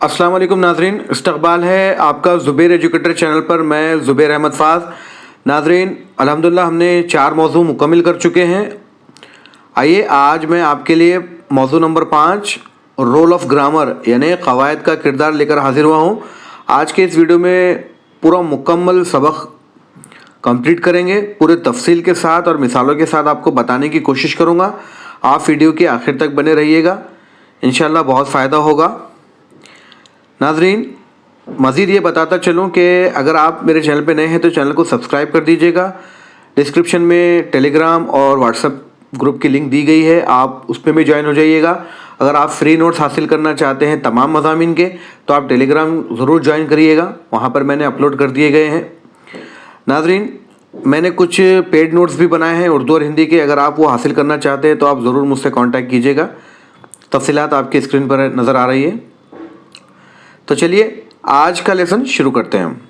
अस्सलाम वालेकुम नाजरीन, इस्तकबाल है आपका ज़ुबैर एजुकेटर चैनल पर। मैं ज़ुबैर अहमद फ़ाज़। नाजरीन, अल्हम्दुलिल्लाह हमने 4 मौज़ू मुकम्मिल कर चुके हैं। आइए आज मैं आपके लिए मौज़ू नंबर 5 रोल ऑफ़ ग्रामर यानी क़वायद का किरदार लेकर हाज़िर हुआ हूँ। आज के इस वीडियो में पूरा मुकम्मल सबक कंप्लीट करेंगे, पूरे तफसील के साथ और मिसालों के साथ आपको बताने की कोशिश करूँगा। आप वीडियो के आखिर तक बने रहिएगा, इंशाल्लाह बहुत फ़ायदा होगा। नाजरीन, मज़ीद ये बताता चलूँ कि अगर आप मेरे चैनल पे नए हैं तो चैनल को सब्सक्राइब कर दीजिएगा। डिस्क्रिप्शन में टेलीग्राम और व्हाट्सएप ग्रुप की लिंक दी गई है, आप उस पर भी ज्वाइन हो जाइएगा। अगर आप फ्री नोट्स हासिल करना चाहते हैं तमाम मज़ामीन के तो आप टेलीग्राम ज़रूर ज्वाइन करिएगा, वहाँ पर मैंने अपलोड कर दिए गए हैं। नाजरीन, मैंने कुछ पेड नोट्स भी बनाए हैं उर्दू और हिंदी के, अगर आप वो हासिल करना चाहते हैं तो आप ज़रूर मुझसे कांटेक्ट कीजिएगा। तफसीलात आपकी स्क्रीन पर नज़र आ रही है। तो चलिए आज का लेसन शुरू करते हैं।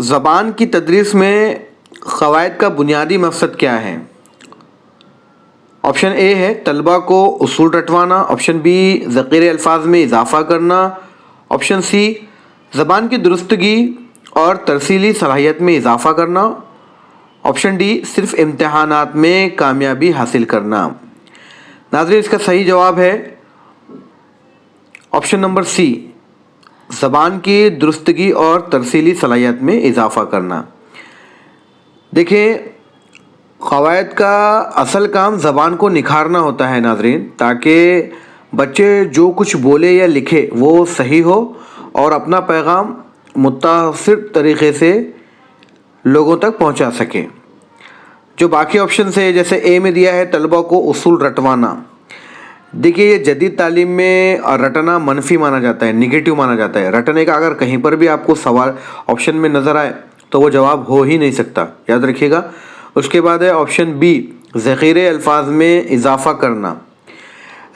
ज़बान की तदरीस में क़वायद का बुनियादी मकसद क्या है? ऑप्शन ए है तलबा को उसूल रटवाना, ऑप्शन बी ज़ख़ीरे अल्फाज में इजाफ़ा करना, ऑप्शन सी ज़बान की दुरुस्तगी और तरसीली सलाहियत में इजाफ़ा करना, ऑप्शन डी सिर्फ़ इम्तहानात में कामयाबी हासिल करना। नाज़रीन, इसका सही जवाब है ऑप्शन नंबर सी, ज़बान की दुरुस्तगी और तरसीली सलाहियत में इजाफ़ा करना। देखिए, क़वायद का असल काम ज़बान को निखारना होता है नाज़रीन, ताकि बच्चे जो कुछ बोले या लिखे वो सही हो और अपना पैगाम मुत्तासिर तरीक़े से लोगों तक पहुंचा सके। जो बाकी ऑप्शन है, जैसे ए में दिया है तलबा को उसूल रटवाना, देखिए ये जदीद तालीम में रटना मनफी माना जाता है, निगेटिव माना जाता है। रटने का अगर कहीं पर भी आपको सवाल ऑप्शन में नज़र आए तो वो जवाब हो ही नहीं सकता, याद रखिएगा। उसके बाद है ऑप्शन बी ज़ख़ीरे अल्फाज में इजाफ़ा करना।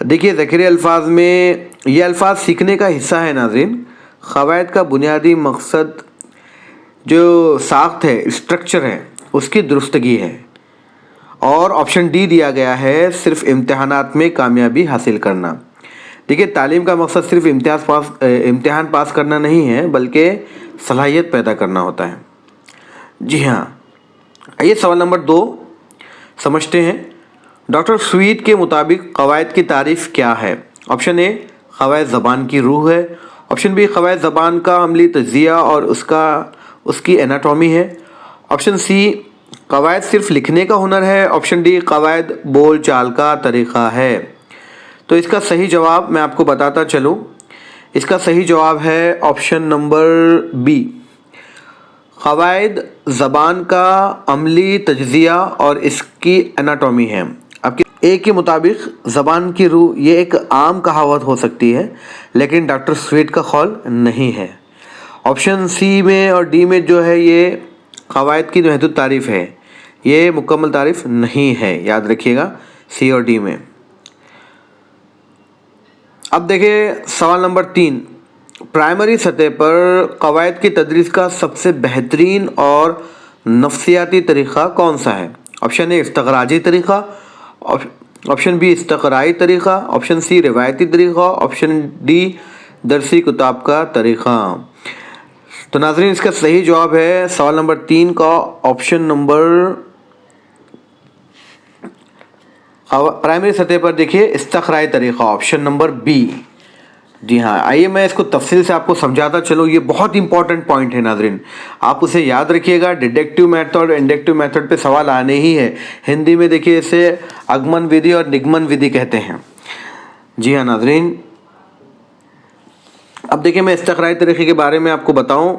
देखिए ज़ख़ीरे अल्फाज में ये अल्फाज सीखने का हिस्सा है नाज़रीन। क़वायद का बुनियादी मकसद जो साख्त है, स्ट्रक्चर है, उसकी दुरुस्तगी है। और ऑप्शन डी दिया गया है सिर्फ इम्तहानात में कामयाबी हासिल करना। देखिए तालीम का मकसद सिर्फ इम्तिहान पास करना नहीं है, बल्कि सलाहियत पैदा करना होता है। जी हाँ, ये सवाल नंबर 2 समझते हैं। डॉक्टर स्वीट के मुताबिक क़वायद की तारीफ़ क्या है? ऑप्शन ए क़वायद ज़बान की रूह है, ऑप्शन बी क़वायद ज़बान का अमली तज्ज़िया और उसकी एनाटॉमी है, ऑप्शन सी क़वायद सिर्फ लिखने का हुनर है, ऑप्शन डी क़वायद बोल चाल का तरीक़ा है। तो इसका सही जवाब मैं आपको बताता चलूँ, इसका सही जवाब है ऑप्शन नंबर बी, क़वायद ज़बान का अमली तज्ज़िया और इसकी एनाटॉमी है। आपके ए के मुताबिक ज़बान की रूह ये एक आम कहावत हो सकती है, लेकिन डॉक्टर स्वीट का ख़ौल नहीं है। ऑप्शन सी में और डी में जो है ये क़वायद की महदूद तारीफ़ है, ये मुकम्मल तारीफ़ नहीं है, याद रखिएगा सी और डी में। अब देखिए सवाल नंबर 3, प्राइमरी सतह पर क़वायद की तदरीस का सबसे बेहतरीन और नफ्सियाती तरीक़ा कौन सा है? ऑप्शन ए इस्तक़राजी तरीक़ा, ऑप्शन बी इस्तक़राई तरीक़ा, ऑप्शन सी रिवायती तरीक़ा, ऑप्शन डी दरसी किताब का तरीक़ा। तो नाज़रीन, इसका सही जवाब है सवाल नंबर 3 का ऑप्शन नंबर, प्राइमरी सतह पर देखिए इस्तक़राई तरीक़ा, ऑप्शन नंबर बी। जी हाँ, आइए मैं इसको तफसील से आपको समझाता चलो। ये बहुत इंपॉर्टेंट पॉइंट है नाज़रीन, आप उसे याद रखिएगा। डिडक्टिव मेथड, इंडक्टिव मेथड पे सवाल आने ही है। हिंदी में देखिए इसे आगमन विधि और निगमन विधि कहते हैं। जी हाँ नाज़रीन, अब देखिए मैं इस्तक़राई तरीक़े के बारे में आपको बताऊं।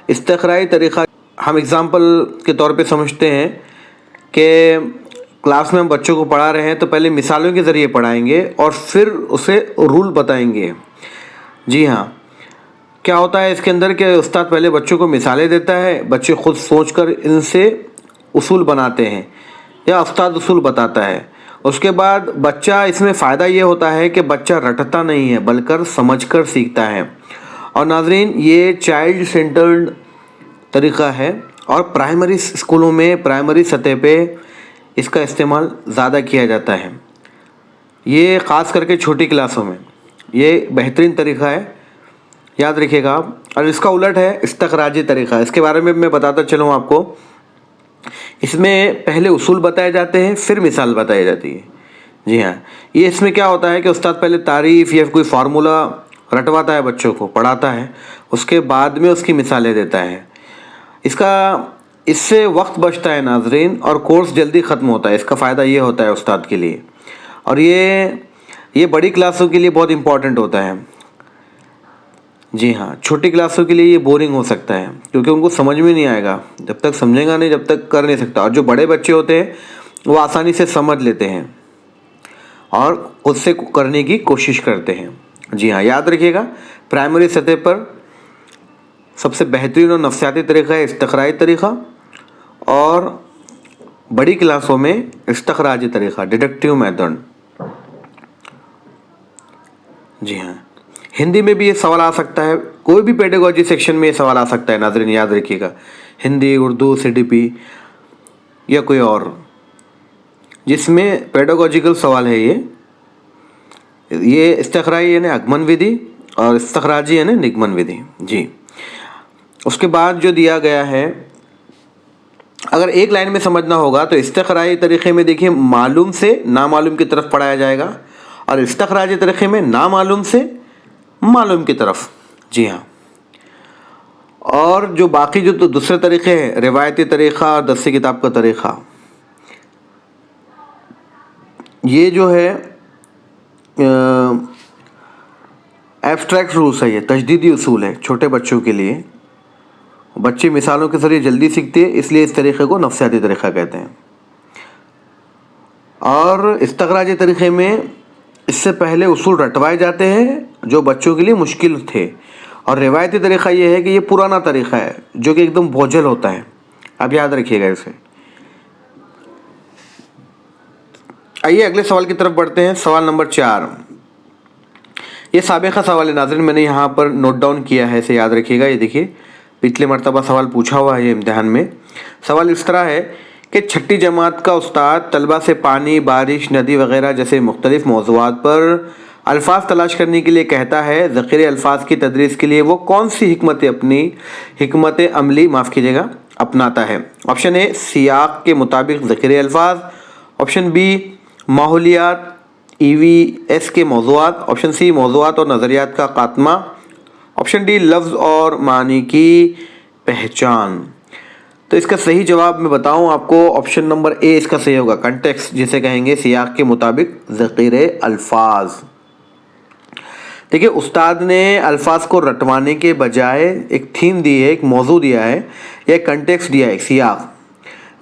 इस्तक़राई तरीक़ा हम एग्ज़ाम्पल के तौर पे समझते हैं कि क्लास में हम बच्चों को पढ़ा रहे हैं तो पहले मिसालों के ज़रिए पढ़ाएंगे और फिर उसे रूल बताएंगे। जी हाँ, क्या होता है इसके अंदर कि उस्ताद पहले बच्चों को मिसालें देता है, बच्चे खुद सोचकर इनसे उसूल बनाते हैं या उस्ताद उसूल बताता है। उसके बाद बच्चा, इसमें फ़ायदा ये होता है कि बच्चा रटता नहीं है बल्कि समझकर सीखता है। और नाज़रीन, ये चाइल्ड सेंटर्ड तरीक़ा है और प्राइमरी स्कूलों में, प्राइमरी सतह पे इसका इस्तेमाल ज़्यादा किया जाता है। ये ख़ास करके छोटी क्लासों में। ये बेहतरीन तरीक़ा है, याद रखिएगा आप। और इसका उलट है इस्तखराजी तरीक़ा। इसके बारे में मैं बताता चलूँ आपको। इसमें पहले उसूल बताए जाते हैं, फिर मिसाल बताई जाती है। जी हाँ, ये इसमें क्या होता है कि उस्ताद पहले तारीफ़ या कोई फार्मूला रटवाता है, बच्चों को पढ़ाता है, उसके बाद में उसकी मिसालें देता है। इससे वक्त बचता है नाज़रीन, और कोर्स जल्दी ख़त्म होता है। इसका फ़ायदा ये होता है उस्ताद के लिए, और ये बड़ी क्लासों के लिए बहुत इम्पॉर्टेंट होता है। जी हाँ, छोटी क्लासों के लिए ये बोरिंग हो सकता है, क्योंकि उनको समझ में नहीं आएगा, जब तक समझेगा नहीं जब तक कर नहीं सकता। और जो बड़े बच्चे होते हैं वो आसानी से समझ लेते हैं और खुद से करने की कोशिश करते हैं। जी हाँ, याद रखिएगा, प्राइमरी सतह पर सबसे बेहतरीन और नफसियाती तरीक़ा है इस्तखराई तरीक़ा, और बड़ी क्लासों में इस्तखराजी तरीक़ा, डिडक्टिव मेथड। जी हाँ, हिंदी में भी ये सवाल आ सकता है, कोई भी पेडागॉजी सेक्शन में ये सवाल आ सकता है नाज़रीन, याद रखिएगा। हिंदी, उर्दू, सीडीपी या कोई और जिसमें पेडागॉजिकल सवाल है ये इस्तखराई यानी आगमन विधि, और इस्तखराजी यानी निगमन विधि। जी, उसके बाद जो दिया गया है, अगर एक लाइन में समझना होगा तो इस्तखराई तरीक़े में देखिए मालूम से नामालूम की तरफ पढ़ाया जाएगा, और इस्तखराजी तरीक़े में नामालूम से मालूम की तरफ। जी हाँ, और जो बाकी जो तो दूसरे तरीक़े हैं, रिवायती तरीक़ा, दस्ती किताब का तरीक़ा, ये जो है एब्स्ट्रैक्ट रूल्स है, ये तजदीदी उसूल है छोटे बच्चों के लिए। बच्चे मिसालों के ज़रिए जल्दी सीखते हैं, इसलिए इस तरीक़े को नफसियाती तरीक़ा कहते हैं। और इस्तखराजी तरीक़े में इससे पहले उसूल रटवाए जाते हैं जो बच्चों के लिए मुश्किल थे, और रिवायती तरीक़ा ये है कि ये पुराना तरीक़ा है जो कि एकदम बोझल होता है। अब याद रखिएगा इसे। आइए अगले सवाल की तरफ बढ़ते हैं। सवाल नंबर 4, ये साबिक़ा सवाल है नाज़रीन, मैंने यहाँ पर नोट डाउन किया है, इसे याद रखिएगा। ये देखिए, पिछले मरतबा सवाल पूछा हुआ है ये इम्तिहान में। सवाल इस तरह है कि छठी जमात का उस्ताद तलबा से पानी, बारिश, नदी वगैरह जैसे मुख्तलिफ़ मौज़ूआत पर अल्फाज तलाश करने के लिए कहता है। ज़ख़ीरे अल्फाज की तदरीस के लिए वो कौन सी हिकमत अमली अपनाता है? ऑप्शन ए, सियाक़ के मुताबिक ज़ख़ीरे अल्फाज। ऑप्शन बी, माहौलियात, EVS के मौज़ूआत। ऑप्शन सी, मौज़ूआत और नज़रियात का ख़ात्मा। ऑप्शन डी, लफ्ज़ और मानी की पहचान। तो इसका सही जवाब मैं बताऊं आपको, ऑप्शन नंबर ए इसका सही होगा। कंटेक्स्ट जिसे कहेंगे, सियाक़ के मुताबिक ज़ख़ीरे अल्फाज। देखिए, उस्ताद ने अल्फाज को रटवाने के बजाय एक थीम दी है, एक मौजू दिया है, या एक कंटेक्स्ट दिया है, एक सियाक़,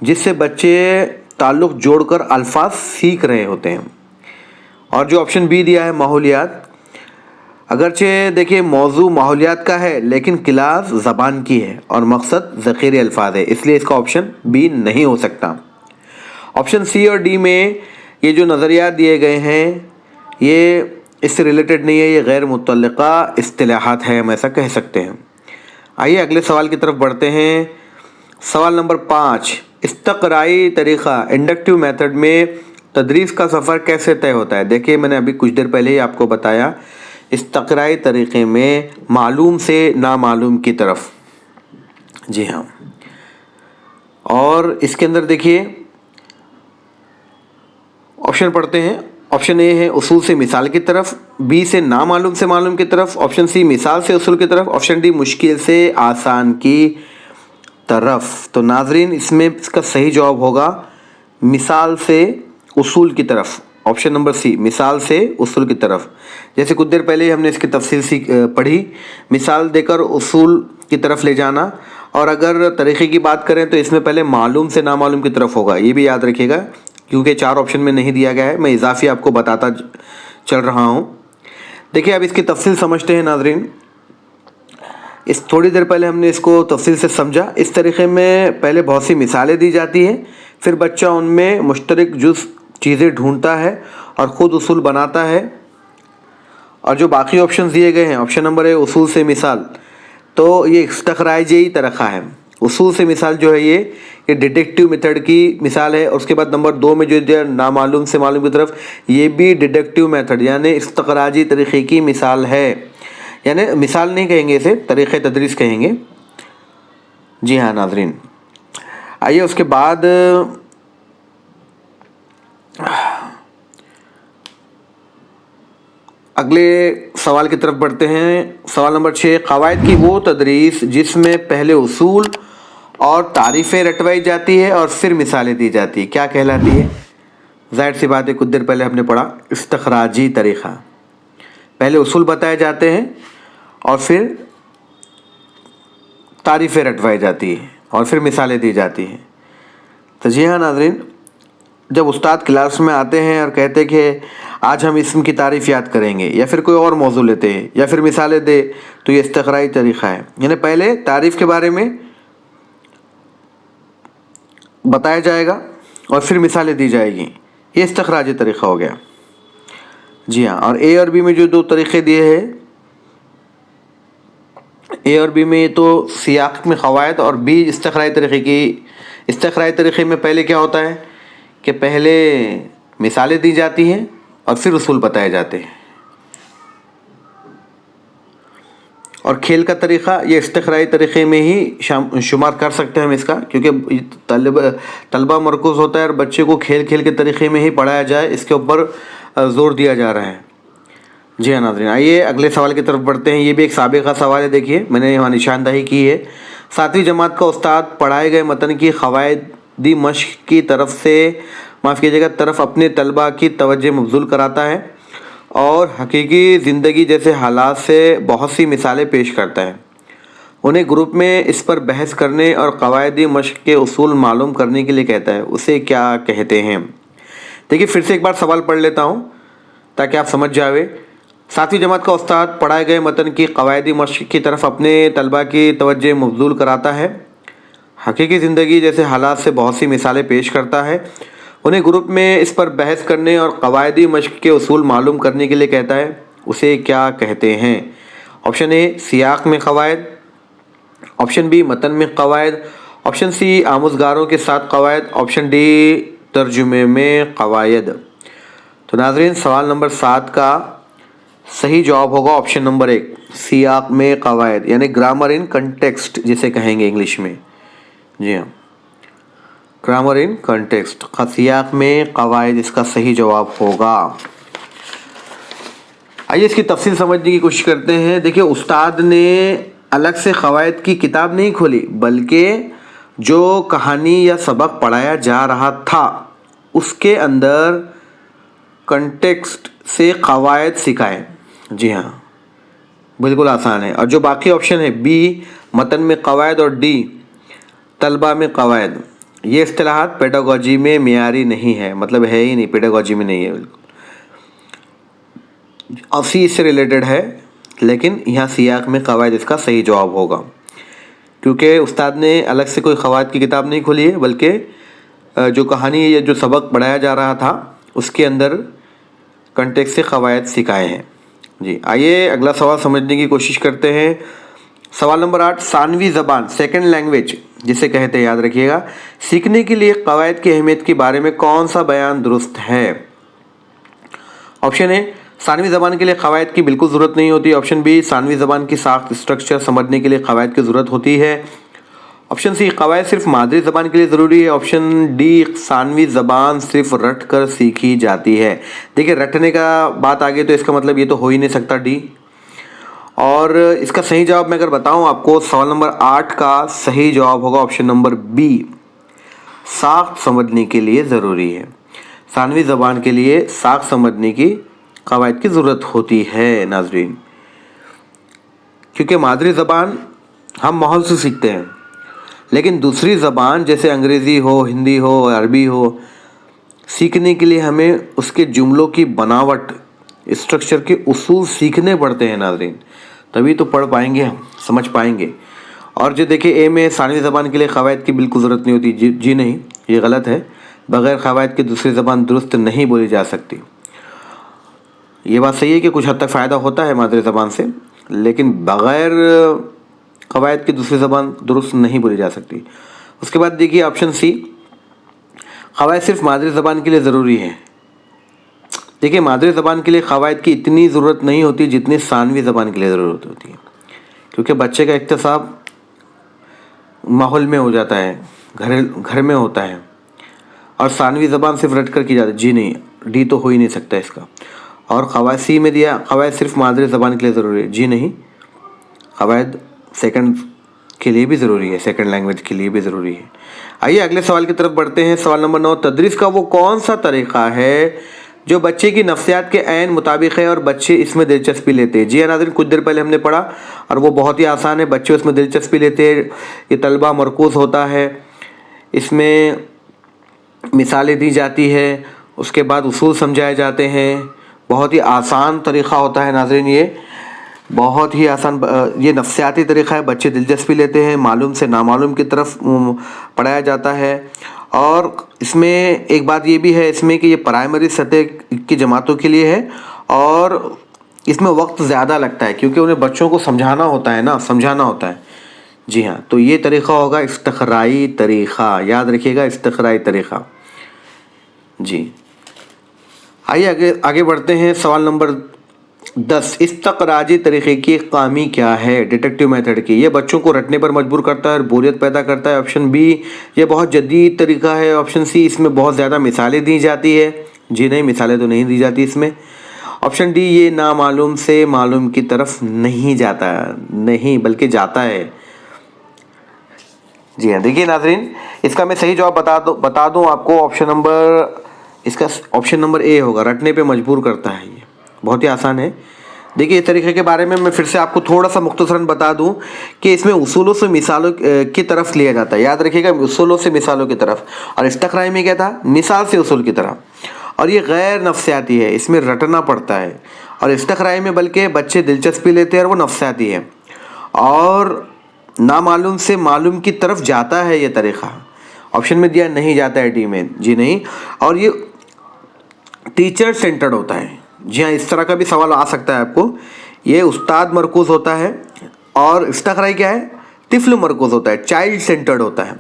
जिससे बच्चे ताल्लुक़ जोड़कर अल्फाज सीख रहे होते हैं। और जो ऑप्शन बी दिया है, माहौलियात, अगरचे देखिए मौजू माहौलियात का है, लेकिन क्लास ज़बान की है और मकसद ज़ख़ीरे अल्फाज है, इसलिए इसका ऑप्शन बी नहीं हो सकता। ऑप्शन सी और डी में ये जो नज़रियात दिए गए हैं ये इससे रिलेटेड नहीं है, ये गैर मुतल्लिक़ा इस्तिलाहात है, हम ऐसा कह सकते हैं। आइए अगले सवाल की तरफ बढ़ते हैं। सवाल नंबर 5, इस्तक़राई तरीक़ा, इंडक्टिव मेथड में तदरीस का सफ़र कैसे तय होता है? देखिए, मैंने अभी कुछ देर पहले ही आपको बताया, इस्तक़राई तरीक़े में मालूम से नामालूम की तरफ। जी हाँ, और इसके अंदर देखिए ऑप्शन पढ़ते हैं। ऑप्शन ए है उसूल से मिसाल की तरफ, बी से नामालूम से मालूम की तरफ, ऑप्शन सी मिसाल से उसूल की तरफ, ऑप्शन डी मुश्किल से आसान की तरफ। तो नाजरीन, इसमें इसका सही जवाब होगा मिसाल से उसूल की तरफ, ऑप्शन नंबर सी, मिसाल से उसूल की तरफ। जैसे कुछ देर पहले हमने इसकी तफसील पढ़ी, मिसाल देकर उसूल की तरफ ले जाना। और अगर तरीक़े की बात करें तो इसमें पहले मालूम से नामालूम की तरफ होगा, ये भी याद रखिएगा, क्योंकि 4 ऑप्शन में नहीं दिया गया है, मैं इजाफी आपको बताता चल रहा हूँ। देखिए, अब इसकी तफसील समझते हैं नाजरीन। इस थोड़ी देर पहले हमने इसको तफसील से समझा। इस तरीक़े में पहले बहुत सी मिसालें दी जाती हैं, फिर बच्चा उनमें मुश्तरक जुज़ चीज़ें ढूंढता है और ख़ुद उसूल बनाता है। और जो बाकी ऑप्शन दिए गए हैं, ऑप्शन नंबर ए उसूल से मिसाल, तो ये इस्तख़राजी तरीक़ा है। اصول سے مثال جو ہے یہ ڈیڈکٹیو میتھڈ کی مثال ہے. اور اس کے بعد نمبر 2 میں جو نامعلوم سے معلوم کی طرف، یہ بھی ڈیڈکٹیو میتھڈ یعنی استخراجی طریقے کی مثال ہے. یعنی مثال نہیں کہیں گے، اسے طریقہ تدریس کہیں گے. جی ہاں ناظرین، آئیے اس کے بعد اگلے سوال کی طرف بڑھتے ہیں. سوال نمبر 6، قواعد کی وہ تدریس جس میں پہلے اصول اور تعریفیں رٹوائی جاتی ہے اور پھر مثالیں دی جاتی ہے، کیا کہلاتی ہے؟ ظاہر سی بات ہے، کچھ دیر پہلے ہم نے پڑھا استخراجی طریقہ. پہلے اصول بتائے جاتے ہیں اور پھر تعریفیں رٹوائی جاتی ہیں اور پھر مثالیں دی جاتی ہیں. تو جی ہاں ناظرین، جب استاد کلاس میں آتے ہیں اور کہتے کہ آج ہم اسم کی تعریف یاد کریں گے، یا پھر کوئی اور موضوع لیتے ہیں یا پھر مثالیں دے، تو یہ استخراجی طریقہ ہے. یعنی پہلے تعریف کے بارے میں بتایا جائے گا اور پھر مثالیں دی جائے گی، یہ استخراجی طریقہ ہو گیا. جی ہاں، اور اے اور بی میں جو 2 طریقے دیے ہیں، اے اور بی میں تو سیاق میں قواعد اور بی استخراجی طریقے کی. استخراجی طریقے میں پہلے کیا ہوتا ہے کہ پہلے مثالیں دی جاتی ہیں اور پھر اصول بتائے جاتے ہیں. اور کھیل کا طریقہ یہ استخراجی طریقے میں ہی شمار کر سکتے ہیں ہم اس کا، کیونکہ طلبہ مرکوز ہوتا ہے اور بچے کو کھیل کے طریقے میں ہی پڑھایا جائے، اس کے اوپر زور دیا جا رہا ہے. جی ہاں ناظرین، آئیے اگلے سوال کی طرف بڑھتے ہیں. یہ بھی ایک سابقہ سوال ہے، دیکھیے میں نے یہاں نشاندہی کی ہے. 7ویں جماعت کا استاد پڑھائے گئے متن کی قواعدی مشق کی طرف اپنے طلبہ کی توجہ مبذول کراتا ہے اور حقیقی زندگی جیسے حالات سے بہت سی مثالیں پیش کرتا ہے. انہیں گروپ میں اس پر بحث کرنے اور قواعدی مشق کے اصول معلوم کرنے کے لیے کہتا ہے. اسے کیا کہتے ہیں؟ دیکھیے پھر سے ایک بار سوال پڑھ لیتا ہوں تاکہ آپ سمجھ جاوے. 7ویں جماعت کا استاد پڑھائے گئے متن کی قواعدی مشق کی طرف اپنے طلبہ کی توجہ مبذول کراتا ہے، حقیقی زندگی جیسے حالات سے بہت سی مثالیں پیش کرتا ہے. انہیں گروپ میں اس پر بحث کرنے اور قواعدی مشق کے اصول معلوم کرنے کے لیے کہتا ہے. اسے کیا کہتے ہیں؟ آپشن اے سیاق میں قواعد، آپشن بی متن میں قواعد، آپشن سی آموزگاروں کے ساتھ قواعد، آپشن ڈی ترجمے میں قواعد. تو ناظرین، سوال نمبر 7 کا صحیح جواب ہوگا آپشن نمبر 1، سیاق میں قواعد، یعنی گرامر ان کنٹیکسٹ جسے کہیں گے انگلش میں. جی ہاں، گرامر ان کنٹیکسٹ، سیاق میں قواعد اس کا صحیح جواب ہوگا. آئیے اس کی تفصیل سمجھنے کی کوشش کرتے ہیں. دیکھیے استاد نے الگ سے قواعد کی کتاب نہیں کھولی، بلکہ جو کہانی یا سبق پڑھایا جا رہا تھا اس کے اندر کنٹیکسٹ سے قواعد سکھائے. جی ہاں، بالکل آسان ہے. اور جو باقی آپشن ہے بی متن میں قواعد اور ڈی طلبہ میں قواعد، یہ اصطلاحات پیڈاگوجی میں معیاری نہیں ہے، مطلب ہے ہی نہیں، پیڈاگوجی میں نہیں ہے. بالکل اسی سے ریلیٹڈ ہے، لیکن یہاں سیاق میں قواعد اس کا صحیح جواب ہوگا، کیونکہ استاد نے الگ سے کوئی قواعد کی کتاب نہیں کھولی ہے، بلکہ جو کہانی یا جو سبق پڑھایا جا رہا تھا اس کے اندر کنٹیکسٹ سے قواعد سکھائے ہیں. جی آئیے اگلا سوال سمجھنے کی کوشش کرتے ہیں. سوال نمبر 8، ثانوی زبان سیکنڈ لینگویج جسے کہتے ہیں، یاد رکھیے گا، سیکھنے کے لیے قواعد کی اہمیت کے بارے میں کون سا بیان درست ہے؟ آپشن اے ثانوی زبان کے لیے قواعد کی بالکل ضرورت نہیں ہوتی، آپشن بی ثانوی زبان کی ساخت اسٹرکچر سمجھنے کے لیے قواعد کی ضرورت ہوتی ہے، آپشن سی قواعد صرف مادری زبان کے لیے ضروری ہے، آپشن ڈی ثانوی زبان صرف رٹ کر سیکھی جاتی ہے. دیکھیں رٹنے کا بات آگے تو اس کا مطلب یہ تو ہو ہی نہیں سکتا ڈی. اور اس کا صحیح جواب میں اگر بتاؤں آپ کو، سوال نمبر 8 کا صحیح جواب ہوگا آپشن نمبر بی، ساخت سمجھنے کے لیے ضروری ہے. ثانوی زبان کے لیے ساخت سمجھنے کی قواعد کی ضرورت ہوتی ہے ناظرین، کیونکہ مادری زبان ہم ماحول سے سیکھتے ہیں، لیکن دوسری زبان جیسے انگریزی ہو، ہندی ہو، عربی ہو، سیکھنے کے لیے ہمیں اس کے جملوں کی بناوٹ، اسٹرکچر کے اصول سیکھنے پڑتے ہیں ناظرین، تبھی تو پڑھ پائیں گے، ہم سمجھ پائیں گے. اور جو دیکھیں اے میں ثانوی زبان کے لیے قواعد کی بالکل ضرورت نہیں ہوتی، جی نہیں، یہ غلط ہے. بغیر قواعد کی دوسری زبان درست نہیں بولی جا سکتی. یہ بات صحیح ہے کہ کچھ حد تک فائدہ ہوتا ہے مادری زبان سے، لیکن بغیر قواعد کی دوسری زبان درست نہیں بولی جا سکتی۔ اس کے بعد دیکھیے آپشن سی، قواعد صرف مادری زبان کے لیے ضروری ہے۔ دیکھیے مادری زبان کے لیے قواعد کی اتنی ضرورت نہیں ہوتی جتنی ثانوی زبان کے لیے ضرورت ہوتی ہے، کیونکہ بچے کا اکتساب ماحول میں ہو جاتا ہے، گھر میں ہوتا ہے، اور ثانوی زبان صرف رٹ کر کی جاتی ہے۔ جی نہیں، ڈی تو ہو ہی نہیں سکتا اس کا۔ اور قواعد سی میں دیا قواعد صرف مادری زبان کے لیے ضروری ہے، جی نہیں، قواعد سیکنڈ کے لیے بھی ضروری ہے، سیکنڈ لینگویج کے لیے بھی ضروری ہے۔ آئیے اگلے سوال کی طرف بڑھتے ہیں۔ سوال نمبر 9، تدریس کا وہ کون سا طریقہ ہے جو بچے کی نفسیات کے عین مطابق ہے اور بچے اس میں دلچسپی لیتے ہیں؟ جی ہاں ناظرین، کچھ دیر پہلے ہم نے پڑھا اور وہ بہت ہی آسان ہے، بچے اس میں دلچسپی لیتے ہیں، یہ طلبہ مرکوز ہوتا ہے، اس میں مثالیں دی جاتی ہے، اس کے بعد اصول سمجھائے جاتے ہیں، بہت ہی آسان طریقہ ہوتا ہے ناظرین، یہ بہت ہی آسان، یہ نفسیاتی طریقہ ہے، بچے دلچسپی لیتے ہیں، معلوم سے نامعلوم کی طرف پڑھایا جاتا ہے۔ اور اس میں ایک بات یہ بھی ہے اس میں کہ یہ پرائمری سطح کی جماعتوں کے لیے ہے، اور اس میں وقت زیادہ لگتا ہے کیونکہ انہیں بچوں کو سمجھانا ہوتا ہے۔ جی ہاں، تو یہ طریقہ ہوگا استقرائی طریقہ، یاد رکھیے گا، استقرائی طریقہ۔ جی آئیے آگے بڑھتے ہیں۔ سوال نمبر 10، استقراجی طریقے کی خامی کیا ہے؟ ڈیٹیکٹیو میتھڈ کی، یہ بچوں کو رٹنے پر مجبور کرتا ہے اور بوریت پیدا کرتا ہے۔ آپشن بی، یہ بہت جدید طریقہ ہے۔ آپشن سی، اس میں بہت زیادہ مثالیں دی جاتی ہے۔ جی نہیں، مثالیں تو نہیں دی جاتی اس میں۔ آپشن ڈی، یہ نامعلوم سے معلوم کی طرف نہیں جاتا، نہیں بلکہ جاتا ہے۔ جی ہاں، دیکھیے ناظرین، اس کا میں صحیح جواب بتا دوں آپ کو، اس کا آپشن نمبر اے ہوگا، رٹنے پہ مجبور کرتا ہے۔ یہ بہت ہی آسان ہے۔ دیکھیے اس طریقے کے بارے میں پھر سے آپ کو تھوڑا سا مختصراً بتا دوں کہ اس میں اصولوں سے مثالوں کی طرف لیا جاتا ہے، یاد رکھیے گا، اصولوں سے مثالوں کی طرف، اور استقرائی میں کیا تھا؟ مثال سے اصول کی طرف۔ اور یہ غیر نفسیاتی ہے، اس میں رٹنا پڑتا ہے، اور استقرائی میں بلکہ بچے دلچسپی لیتے ہیں اور وہ نفسیاتی ہے، اور نامعلوم سے معلوم کی طرف جاتا ہے یہ طریقہ۔ آپشن میں دیا نہیں جاتا ہے، ڈی میں، جی نہیں، اور یہ ٹیچر سینٹرڈ ہوتا ہے۔ جی ہاں، اس طرح کا بھی سوال آ سکتا ہے آپ کو، یہ استاد مرکوز ہوتا ہے، اور استقرائی کیا ہے؟ طفل مرکوز ہوتا ہے، چائلڈ سینٹرڈ ہوتا ہے،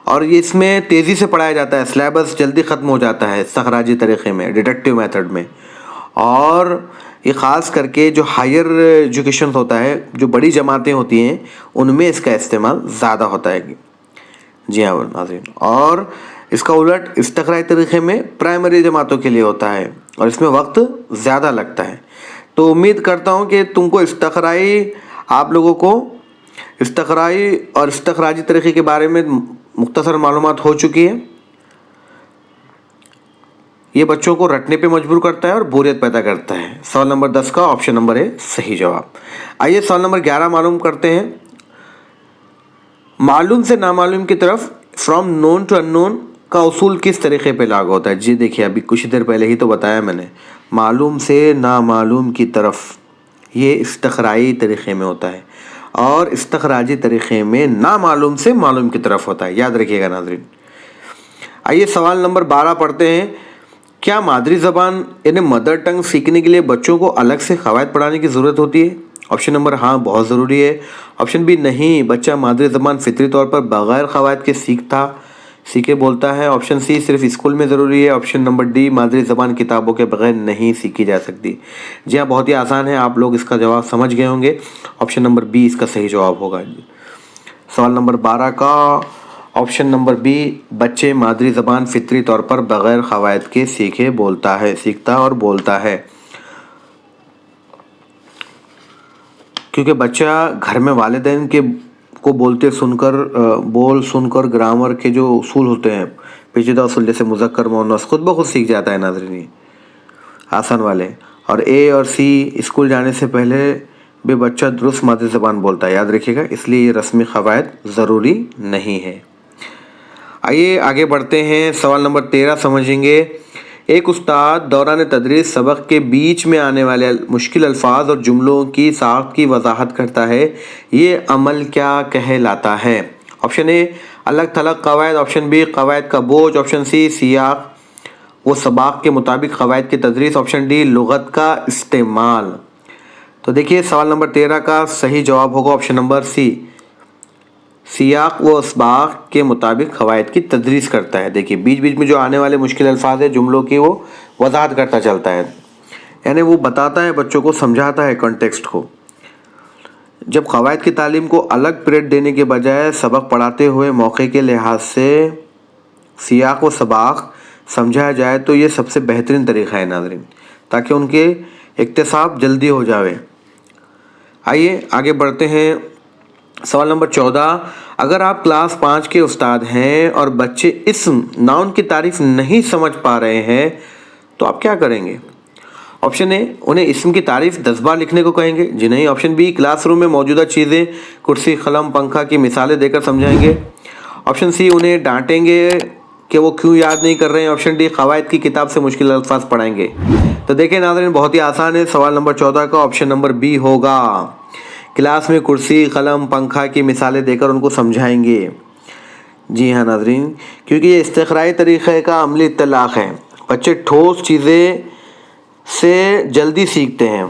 اور یہ اس میں تیزی سے پڑھایا جاتا ہے، سلیبس جلدی ختم ہو جاتا ہے استخراجی طریقے میں، ڈیڈکٹیو میتھڈ میں۔ اور یہ خاص کر کے جو ہائر ایجوکیشن ہوتا ہے، جو بڑی جماعتیں ہوتی ہیں، ان میں اس کا استعمال زیادہ ہوتا ہے۔ جی ہاں ناظرین، اور اس کا الٹ استقرائی طریقے میں پرائمری جماعتوں کے لیے ہوتا ہے، اور اس میں وقت زیادہ لگتا ہے۔ تو امید کرتا ہوں کہ تم کو آپ لوگوں کو استقرائی اور استخراجی طریقے کے بارے میں مختصر معلومات ہو چکی ہے۔ یہ بچوں کو رٹنے پہ مجبور کرتا ہے اور بوریت پیدا کرتا ہے۔ سوال نمبر 10 کا آپشن نمبر ہے صحیح جواب۔ آئیے سوال نمبر 11 معلوم کرتے ہیں۔ معلوم سے نامعلوم کی طرف، فرام نون ٹو ان نون کا اصول کس طریقے پہ لاگو ہوتا ہے؟ جی دیکھیے، ابھی کچھ دیر پہلے ہی تو بتایا میں نے، معلوم سے نامعلوم کی طرف، یہ استقرائی طریقے میں ہوتا ہے، اور استخراجی طریقے میں نامعلوم سے معلوم کی طرف ہوتا ہے، یاد رکھیے گا ناظرین۔ آئیے سوال نمبر 12 پڑھتے ہیں۔ کیا مادری زبان یعنی مدر ٹنگ سیکھنے کے لیے بچوں کو الگ سے قواعد پڑھانے کی ضرورت ہوتی ہے؟ آپشن نمبر ہاں، بہت ضروری ہے۔ آپشن بی، نہیں، بچہ مادری زبان فطری طور پر بغیر قواعد کے سیکھے بولتا ہے۔ آپشن سی، صرف اسکول میں ضروری ہے۔ آپشن نمبر ڈی، مادری زبان کتابوں کے بغیر نہیں سیکھی جا سکتی۔ جی ہاں، بہت ہی آسان ہے، آپ لوگ اس کا جواب سمجھ گئے ہوں گے، آپشن نمبر بی اس کا صحیح جواب ہوگا۔ سوال نمبر 12 کا آپشن نمبر بی، بچے مادری زبان فطری طور پر بغیر قواعد کے سیکھتا اور بولتا ہے، کیونکہ بچہ گھر میں والدین کو بولتے سن کر گرامر کے جو اصول ہوتے ہیں، پیچیدہ اصول جیسے مذکر مؤنث، خود بخود سیکھ جاتا ہے ناظرین، آسان والے۔ اور اے اور سی، اسکول جانے سے پہلے بھی بچہ درست مادری زبان بولتا ہے، یاد رکھیے گا، اس لیے یہ رسمی قواعد ضروری نہیں ہے۔ آئیے آگے بڑھتے ہیں۔ سوال نمبر 13 سمجھیں گے۔ ایک استاد دوران تدریس سبق کے بیچ میں آنے والے مشکل الفاظ اور جملوں کی ساخت کی وضاحت کرتا ہے، یہ عمل کیا کہلاتا ہے؟ آپشن اے، الگ تھلگ قواعد۔ آپشن بی، قواعد کا بوجھ۔ آپشن سی، سیاق و سباق کے مطابق قواعد کی تدریس۔ آپشن ڈی، لغت کا استعمال۔ تو دیکھیے سوال نمبر 13 کا صحیح جواب ہوگا آپشن نمبر سی، सियाक व असबाक के मुताबिक क़वायद की तदरीस करता है। देखिए बीच बीच में जो आने वाले मुश्किल अल्फाज है जुमलों की वो वजाहत करता चलता है, यानी वो बताता है बच्चों को, समझाता है कॉन्टेक्स्ट को। जब क़वायद की तालीम को अलग पीरियड देने के बजाय सबक पढ़ाते हुए मौके के लिहाज से सियाक व सबाक समझाया जाए तो ये सबसे बेहतरीन तरीक़ा है नाज़रीन, ताकि उनके इक्तिसाब जल्दी हो जाए। आइए आगे बढ़ते हैं। सवाल नंबर 14, अगर आप क्लास 5 के उस्ताद हैं और बच्चे इस्म नाउन की तारीफ नहीं समझ पा रहे हैं तो आप क्या करेंगे? ऑप्शन ए, उन्हें इस्म की तारीफ 10 बार लिखने को कहेंगे। जी नहीं। ऑप्शन बी, क्लासरूम में मौजूदा चीज़ें कुर्सी, कलम, पंखा की मिसालें देकर समझाएंगे। ऑप्शन सी, उन्हें डांटेंगे कि वो क्यों याद नहीं कर रहे हैं। ऑप्शन डी, क़वायद की किताब से मुश्किल अल्फाज पढ़ाएंगे। तो देखिए नाज़रीन, बहुत ही आसान है। सवाल नंबर 14 का ऑप्शन नंबर बी होगा। क्लास में कुर्सी, कलम, पंखा की मिसालें देकर उनको समझाएंगे। जी हाँ नाज़रीन, क्योंकि ये इस्तिक़राई तरीक़े का अमली इत्तलाक़ है। बच्चे ठोस चीज़ें से जल्दी सीखते हैं।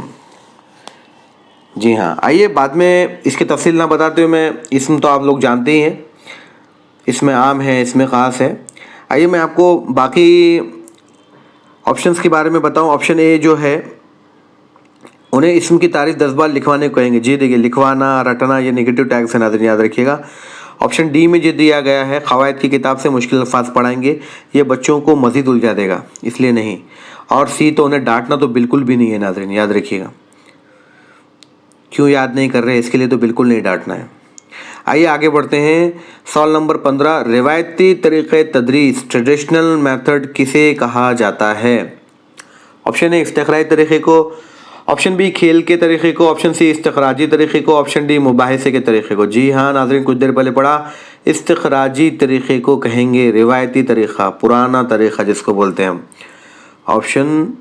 जी हाँ। आइए बाद में इसकी तफसील ना बताते हुए मैं, इसमें तो आप लोग जानते ही हैं, इसमें आम है, इसमें ख़ास है। आइए मैं आपको बाकी ऑप्शंस के बारे में बताऊं। ऑप्शन ए जो है, उन्हें इस्म की तारीफ 10 बार लिखवाने को कहेंगे। जी देखिए, लिखवाना, रटना ये नेगेटिव टैग्स है नाज़रीन, याद रखिएगा। ऑप्शन डी में जो दिया गया है, क़वायद की किताब से मुश्किल अल्फाज पढ़ाएंगे, ये बच्चों को मज़ीद उलझा देगा, इसलिए नहीं। और सी, तो उन्हें डांटना तो बिल्कुल भी नहीं है नाज़रीन, याद रखिएगा। क्यों याद नहीं कर रहे इसके लिए तो बिल्कुल नहीं डांटना है। आइए आगे बढ़ते हैं। सवाल नंबर 15, रिवायती तरीक़े तदरीस ट्रेडिशनल मेथड किसे कहा जाता है? ऑप्शन ए, इस्तिक़राई तरीक़े को। ऑप्शन बी, खेल के तरीक़े को। ऑप्शन सी, इस्तिख़राजी तरीक़े को। ऑप्शन डी, मुबाहिसे के तरीक़े को। जी हाँ नाज़रीन, कुछ देर पहले पढ़ा, इस्तिख़राजी तरीक़े को कहेंगे, रिवायती तरीक़ा, पुराना तरीक़ा जिसको बोलते हैं हम। ऑप्शन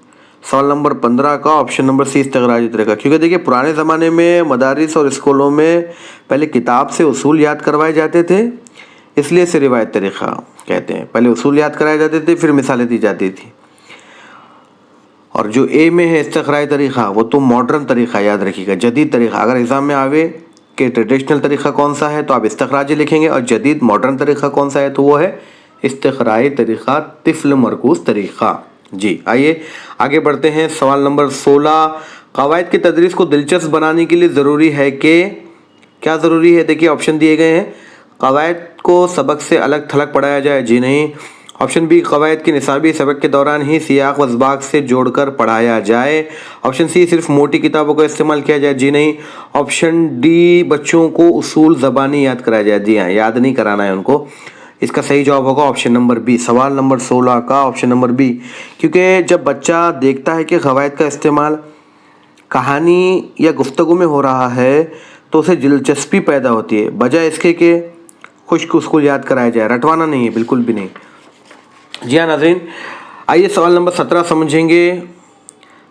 सवाल नंबर 15 का ऑप्शन नंबर सी, इस्तिग़राजी तरीक़ा। क्योंकि देखिए पुराने ज़माने में मदारिस और स्कूलों में पहले किताब से उसूल याद करवाए जाते थे, इसलिए इसे रिवायत तरीक़ा कहते हैं। पहले उसूल याद कराए जाते थे, फिर मिसालें दी जाती थी। और जो ए में है इस्तिक़राई तरीक़ा, वो तो मॉडर्न तरीक़ा, याद रखिएगा, जदीद तरीक़ा। अगर एग्ज़ाम में आवे कि ट्रेडिशनल तरीक़ा कौन सा है तो आप इस्तिख़राजी लिखेंगे, और जदीद मॉडर्न तरीक़ा कौन सा है तो वो है इस्तिक़राई तरीक़ा, तिफ़्ल मरकूज़ तरीक़ा। जी आइए आगे बढ़ते हैं। सवाल नंबर 16, क़वायद की तदरीस को दिलचस्प बनाने के लिए ज़रूरी है कि, क्या ज़रूरी है? देखिए ऑप्शन दिए गए हैं। क़वायद को सबक से अलग थलग पढ़ाया जाए। जी नहीं। ऑप्शन बी, क़वायद की निसाबी सबक के दौरान ही सियाक व असबाक से जोड़कर पढ़ाया जाए। ऑप्शन सी, सिर्फ मोटी किताबों का इस्तेमाल किया जाए। जी नहीं। ऑप्शन डी, बच्चों को उसूल ज़बानी याद कराया जाए। जी हाँ, याद नहीं कराना है उनको। इसका सही जवाब होगा ऑप्शन नंबर बी। सवाल नंबर 16 का ऑप्शन नंबर बी, क्योंकि जब बच्चा देखता है कि क़वायद का इस्तेमाल कहानी या गुफ्तगू में हो रहा है तो उसे दिलचस्पी पैदा होती है, बजाय इसके कि खुश्क उसको याद कराया जाए। रटवाना नहीं है, बिल्कुल भी नहीं। जी हाँ नाज़रीन, आइए सवाल नंबर 17 समझेंगे।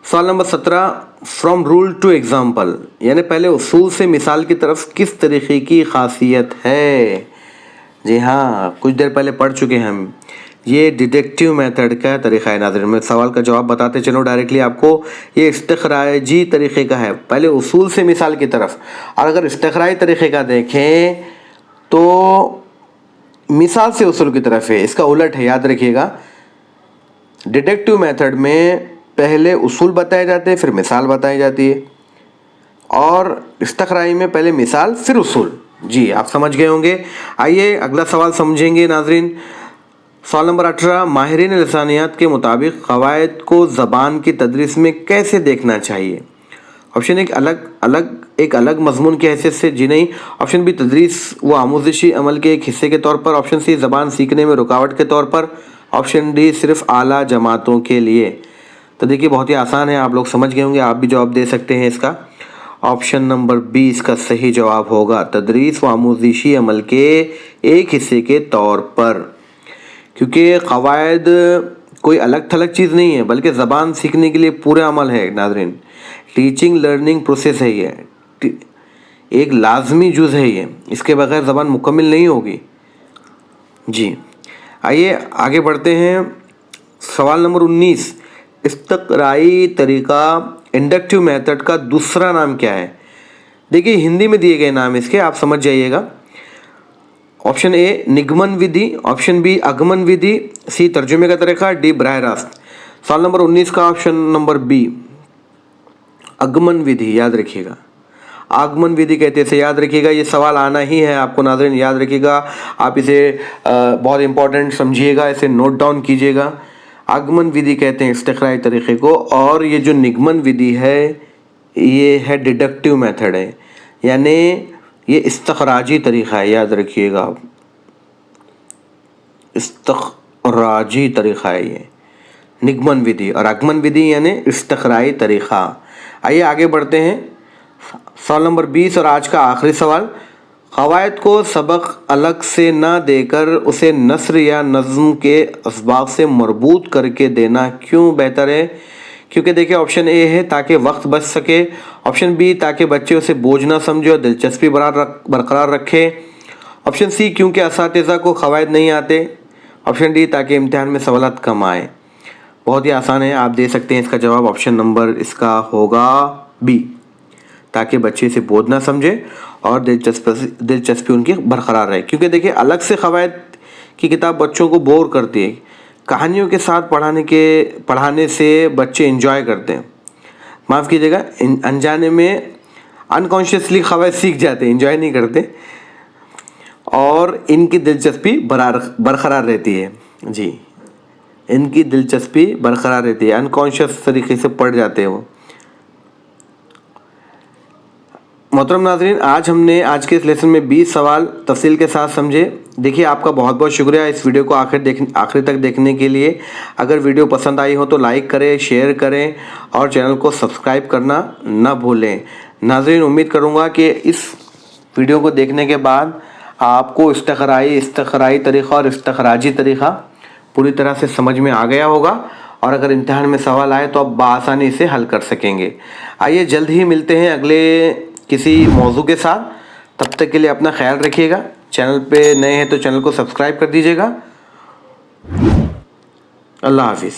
सवाल number 17, from rule to example, यानी पहले उसूल से मिसाल की तरफ किस तरीक़े की ख़ासियत है? जी हाँ, कुछ देर पहले पढ़ चुके हैं हम। ये डिडक्टिव मेथड का तरीक़ा है नाज़रीन। मैं सवाल का जवाब बताते चलूँ डायरेक्टली आपको। ये इस्तिख़राजी तरीक़े का है, पहले उसूल से मिसाल की तरफ। और अगर इस्तिख़राई तरीक़े का देखें तो मिसाल से उसूल की तरफ है, इसका उलट है, याद रखिएगा। डिडक्टिव मेथड में पहले उसूल बताए जाते हैं, फिर मिसाल बताई जाती है, और इस्तिख़राई में पहले मिसाल फिर उसूल। जी आप समझ गए होंगे। आइए अगला सवाल समझेंगे नाज़रीन। सवाल नंबर 18, माहिरीन लिसानियात के मुताबिक क़वायद को ज़बान की तदरीस में कैसे देखना चाहिए? ऑप्शन एक अलग मजमून की हैसियत से। जी नहीं। ऑप्शन बी, तदरीस व आमूज़शी अमल के एक हिस्से के तौर पर। ऑप्शन सी, ज़बान सीखने में रुकावट के तौर पर। ऑप्शन डी, सिर्फ आला जमातों के लिए। तो देखिए बहुत ही आसान है, आप लोग समझ गए होंगे, आप भी जवाब दे सकते हैं इसका। ऑप्शन नंबर बी इसका सही जवाब होगा, तदरीस व आमूज़शी अमल के एक हिस्से के तौर पर। क्योंकि क़वायद कोई अलग थलग चीज़ नहीं है, बल्कि ज़बान सीखने के लिए पूरा अमल है नाज़रीन। टीचिंग लर्निंग प्रोसेस है ये, एक लाजमी जुज़ है ये, इसके बगैर ज़बान मुकम्मल नहीं होगी। जी आइए आगे बढ़ते हैं। सवाल नंबर 19, इस्तिक़राई तरीक़ा इंडक्टिव मेथड का दूसरा नाम क्या है? देखिए हिंदी में दिए गए नाम इसके, आप समझ जाइएगा। ऑप्शन ए निगमन विधि, ऑप्शन बी आगमन विधि, सी तर्जुमे का तरीका, डी बराह रास्त। सवाल नंबर 19 का ऑप्शन नंबर बी आगमन विधि, याद रखिएगा। आगमन विधि कहते हैं, याद रखिएगा, ये सवाल आना ही है आपको नाज़रीन, याद रखिएगा। आप इसे बहुत इंपॉर्टेंट समझिएगा, इसे नोट डाउन कीजिएगा। आगमन विधि कहते हैं इस्तिक़राई तरीक़े को, और ये जो निगमन विधि है ये है डिडक्टिव मेथड है, यानी ये इस्तिख़राजी तरीक़ा है, याद रखिएगा आप, इस्तिख़राजी तरीक़ा है ये निगमन विधि, और आगमन विधि यानी इस्तिक़राई तरीक़ा। आइए आगे बढ़ते हैं। सवाल नंबर 20 और आज का आखिरी सवाल, क़वायद को सबक अलग से ना देकर उसे नस्र या नज़्म के असबाब से मरबूत करके देना क्यों बेहतर है? क्योंकि देखिए ऑप्शन ए है ताकि वक्त बच सके, ऑप्शन बी ताकि बच्चे उसे बोझ ना समझे और दिलचस्पी बरकरार रखे, ऑप्शन सी क्योंकि असातिज़ा को क़वायद नहीं आते, ऑप्शन डी ताकि इम्तिहान में सवालात कम आए। बहुत ही आसान है, आप दे सकते हैं इसका जवाब। ऑप्शन नंबर इसका होगा बी, ताकि बच्चे इसे बोझ ना समझे और दिलचस्पी उनकी बरकरार रहे। क्योंकि देखिए अलग से क़वायद की किताब बच्चों को बोर करती है, कहानियों के साथ पढ़ाने से बच्चे एंजॉय करते हैं, माफ़ कीजिएगा, अनजाने में अनकॉन्शियसली क़वायद सीख जाते हैं, एंजॉय नहीं करते, और इनकी दिलचस्पी बरकरार रहती है। जी, इनकी दिलचस्पी बरकरार रहती है, अनकॉन्शियस तरीके से पढ़ जाते हैं वो। मोहतरम नाज़रीन, आज के इस लेसन में 20 सवाल तफसील के साथ समझे। देखिए आपका बहुत बहुत शुक्रिया इस वीडियो को आखिर तक देखने के लिए। अगर वीडियो पसंद आई हो तो लाइक करें, शेयर करें और चैनल को सब्सक्राइब करना ना भूलें। नाज़रीन, उम्मीद करूँगा कि इस वीडियो को देखने के बाद आपको इस्तिक़राई तरीक़ा और इस्तिख़राजी तरीक़ा पूरी तरह से समझ में आ गया होगा, और अगर इम्तिहान में सवाल आए तो आप बआसानी से हल कर सकेंगे। आइए जल्द ही मिलते हैं अगले किसी मौजू के साथ। तब तक के लिए अपना ख्याल रखिएगा। चैनल पे नए हैं तो चैनल को सब्सक्राइब कर दीजिएगा। अल्लाह हाफिज़।